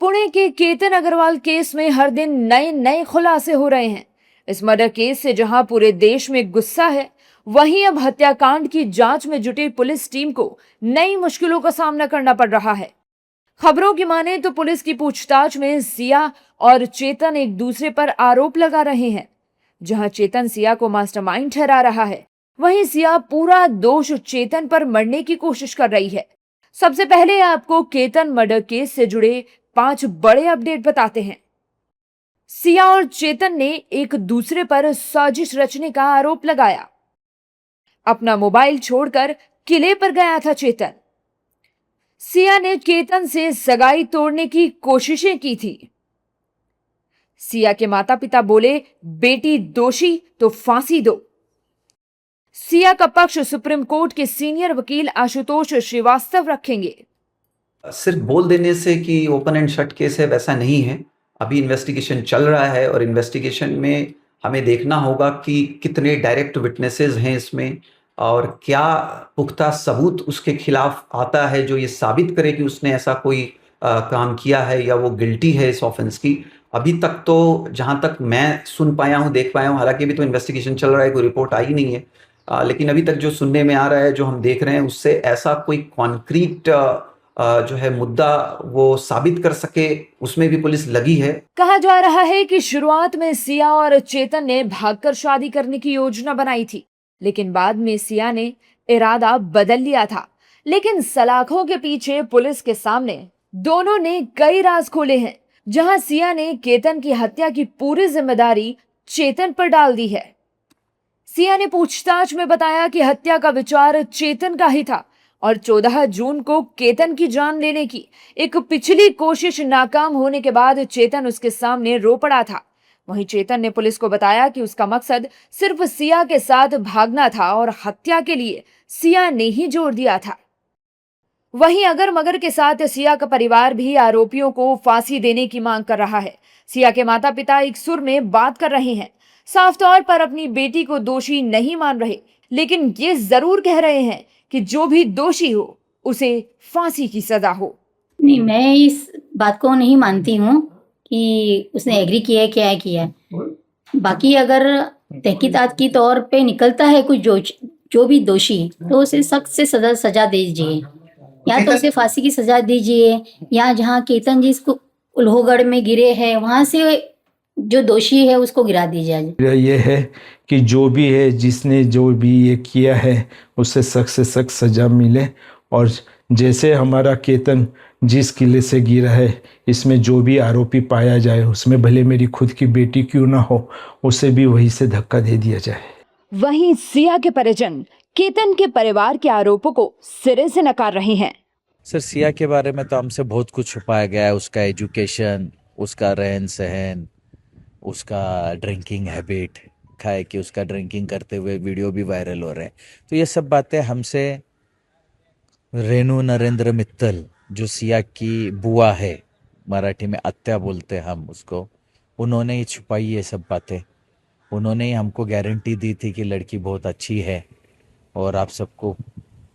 पुणे के केतन अग्रवाल केस में हर दिन नए नए खुलासे हो रहे हैं। इस मर्डर केस से जहां पूरे देश में गुस्सा है, वहीं अब हत्याकांड की जांच में जुटी पुलिस टीम को नई मुश्किलों का सामना करना पड़ रहा है। खबरों की माने तो पुलिस की पूछताछ में सिया और चेतन एक दूसरे पर आरोप लगा रहे हैं। जहां चेतन सिया को मास्टरमाइंड ठहरा रहा है, वहीं सिया पूरा दोष चेतन पर मढ़ने की कोशिश कर रही है। सबसे पहले आपको केतन मर्डर केस से जुड़े 5 बड़े अपडेट बताते हैं। सिया और चेतन ने एक दूसरे पर साजिश रचने का आरोप लगाया। अपना मोबाइल छोड़कर किले पर गया था चेतन। सिया ने केतन से सगाई तोड़ने की कोशिशें की थी। सिया के माता पिता बोले, बेटी दोषी तो फांसी दो। सिया का पक्ष सुप्रीम कोर्ट के सीनियर वकील आशुतोष श्रीवास्तव रखेंगे। सिर्फ बोल देने से कि ओपन एंड शट केस है, वैसा नहीं है। अभी इन्वेस्टिगेशन चल रहा है और इन्वेस्टिगेशन में हमें देखना होगा कि कितने डायरेक्ट विटनेसेस हैं इसमें और क्या पुख्ता सबूत उसके खिलाफ आता है जो ये साबित करे कि उसने ऐसा कोई काम किया है या वो गिल्टी है इस ऑफेंस की। अभी तक तो जहां तक मैं सुन पाया हूं, देख पाया हूं, हालांकि अभी तो इन्वेस्टिगेशन चल रहा है, कोई रिपोर्ट आई नहीं है, लेकिन अभी तक जो सुनने में आ रहा है, जो हम देख रहे हैं, उससे ऐसा कोई कॉन्क्रीट जो है मुद्दा वो साबित कर सके, उसमें भी पुलिस लगी है। कहा जा रहा है कि शुरुआत में सिया और चेतन ने भागकर शादी करने की योजना बनाई थी, लेकिन बाद में सिया ने इरादा बदल लिया था। लेकिन सलाखों के पीछे पुलिस के सामने दोनों ने कई राज खोले हैं, जहां सिया ने केतन की हत्या की पूरी जिम्मेदारी चेतन पर डाल दी है। सिया ने पूछताछ में बताया कि हत्या का विचार चेतन का ही था और 14 जून को केतन की जान लेने की एक पिछली कोशिश नाकाम होने के बाद चेतन उसके सामने रो पड़ा था। वहीं चेतन ने पुलिस को बताया कि उसका मकसद सिर्फ सिया के साथ भागना था और हत्या के लिए सिया ने ही जोड़ दिया था। वहीं अगर मगर के साथ सिया का परिवार भी आरोपियों को फांसी देने की मांग कर रहा है। सिया के माता पिता एक सुर में बात कर रहे हैं, साफ तौर पर अपनी बेटी को दोषी नहीं मान रहे, लेकिन ये जरूर कह रहे हैं कि जो भी दोषी हो उसे फांसी की सजा हो। नहीं, मैं इस बात को नहीं मानती हूँ कि उसने एग्री किया है, क्या है किया है। बाकी अगर तहकीकात की तौर पे निकलता है कुछ जो भी दोषी, तो उसे सख्त से सजा दीजिए, या तो उसे फांसी की सजा दीजिए, या जहाँ केतन जी इसको उल्होगढ़ में गिरे हैं वहां से जो दोषी है उसको गिरा दीजिए। ये है कि जो भी है, जिसने जो भी ये किया है, उससे सख्त से सख्त सजा मिले। और जैसे हमारा केतन जिस किले से गिरा है, इसमें जो भी आरोपी पाया जाए, उसमें भले मेरी खुद की बेटी क्यों ना हो, उसे भी वहीं से धक्का दे दिया जाए। वहीं सिया के परिजन केतन के परिवार के आरोपों को सिरे से नकार रहे हैं। सर, सिया के बारे में तो हमसे बहुत कुछ छुपाया गया है। उसका एजुकेशन, उसका रहन सहन, उसका ड्रिंकिंग हैबिट, है कि उसका ड्रिंकिंग करते हुए वीडियो भी वायरल हो रहे हैं। तो ये सब बातें हमसे रेणु नरेंद्र मित्तल, जो सिया की बुआ है, मराठी में आत्या बोलते हैं हम उसको, उन्होंने ही छुपाई ये सब बातें। उन्होंने ही हमको गारंटी दी थी कि लड़की बहुत अच्छी है और आप सबको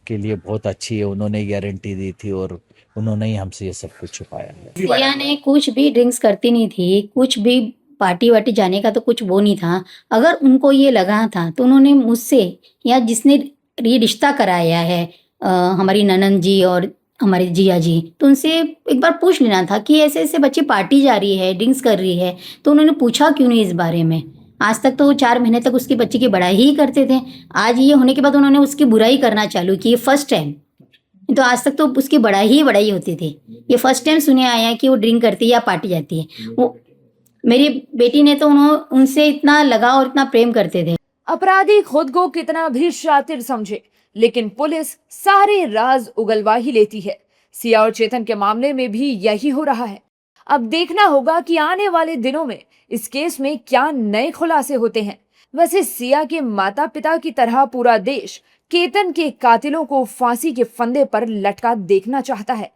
के लिए बहुत अच्छी है। उन्होंने ही गारंटी दी थी और उन्होंने ही हमसे ये सब कुछ छुपाया है। सिया ने कुछ भी ड्रिंक्स करती नहीं थी, कुछ भी पार्टी वार्टी जाने का तो कुछ वो नहीं था। अगर उनको ये लगा था तो उन्होंने मुझसे, या जिसने ये रिश्ता कराया है हमारी ननंद जी और हमारे जिया जी, तो उनसे एक बार पूछ लेना था कि ऐसे ऐसे बच्ची पार्टी जा रही है, ड्रिंक्स कर रही है, तो उन्होंने पूछा क्यों नहीं इस बारे में। आज तक तो 4 महीने तक उसकी बच्ची की बड़ाई ही करते थे। आज ये होने के बाद उन्होंने उसकी बुराई करना चालू की। फर्स्ट टाइम, तो आज तक तो उसकी बड़ाई होती थी। ये फर्स्ट टाइम सुने आया कि वो ड्रिंक करती है या पार्टी जाती है। वो मेरी बेटी ने तो उनसे इतना लगाव और इतना प्रेम करते थे। अपराधी खुद को कितना भी शातिर समझे, लेकिन पुलिस सारे राज उगलवा ही लेती है। सिया और चेतन के मामले में भी यही हो रहा है। अब देखना होगा कि आने वाले दिनों में इस केस में क्या नए खुलासे होते हैं। वैसे सिया के माता पिता की तरह पूरा देश केतन के कातिलों को फांसी के फंदे पर लटका देखना चाहता है।